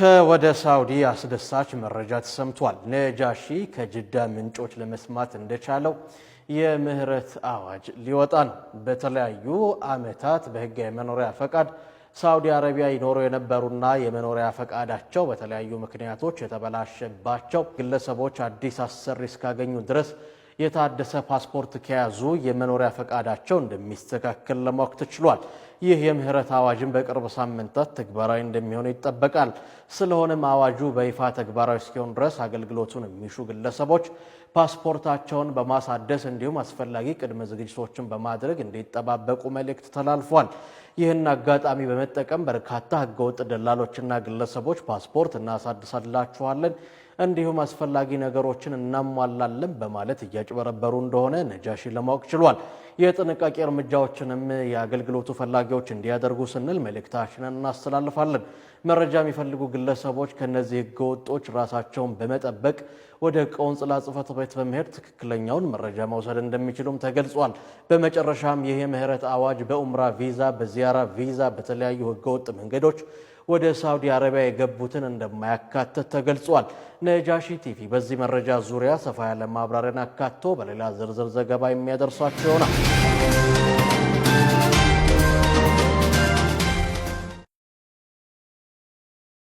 ከወደ ሳውዲ አስደሳች መረጃ ተሰምቷል። ነጃሺ ከጅዳ ምንጮች ለመስማት እንደቻለው የምህረት አዋጅ ሊወጣ ነው። በተለያዩ ዓመታት በህጋዊ መኖሪያ ፈቃድ ሳውዲ አረቢያ ይኖሩ የነበሩና የመኖሪያ ፈቃዳቸው በተለያዩ ምክንያቶች የተበላሸባቸው ግለሰቦች አዲስ አሰሪ እስካገኙ ድረስ የታደሰ ፓስፖርት ከያዙ የመኖሪያ ፈቃዳቸው እንደሚስተካከል ለማወቅ ተችሏል። ይህ የምህረት አዋጅን በቅርብ ሳምንታት ተግባራዊ እንደሚሆን ይጠበቃል። ስለሆነም አዋጁ በይፋ ተግባራዊ እስኪሆን ድረስ አገልግሎቱን የሚሹ ግለሰቦች ፓስፖርታቸውን በማሳደስ እንዲሁም አስፈላጊ ቅድመ ዝግጅቶችን በማድረግ እንዲጠባበቁ መልእክት ተላልፏል። ይህን አጋጣሚ በመጠቀም በርካታ ህገወጥ ደላሎችና ግለሰቦች ፓስፖርት እናሳድሳላችኋለን እንዲሁም አስፈላጊ ነገሮችን እናሟላለን በማለት እያጭበረበሩ እንደሆነ ነጃሺ ለማወቅ ችሏል። የጥንቃቄ እርምጃዎችንም የአገልግሎቱ ፈላጊዎች እንዲያደርጉ ስንል መልእክታችንን እናስተላልፋለን። መረጃ የሚፈልጉ ግለሰቦች ከነዚህ ህገወጦች ራሳቸውን በመጠበቅ ወደ ቆንጽላ ጽሕፈት ቤት በመሄድ ትክክለኛውን መረጃ መውሰድ እንደሚችሉም ተገልጿል። በመጨረሻም ይህ የምህረት አዋጅ በኡምራ ቪዛ፣ በዚያራ ቪዛ በተለያዩ ህገወጥ መንገዶች ወደ ሳውዲ አረቢያ የገቡትን እንደማያካትት ተገልጿል። ነጃሺ ቲቪ በዚህ መረጃ ዙሪያ ሰፋ ያለ ማብራሪያን አካቶ በሌላ ዝርዝር ዘገባ የሚያደርሳቸው ይሆናል።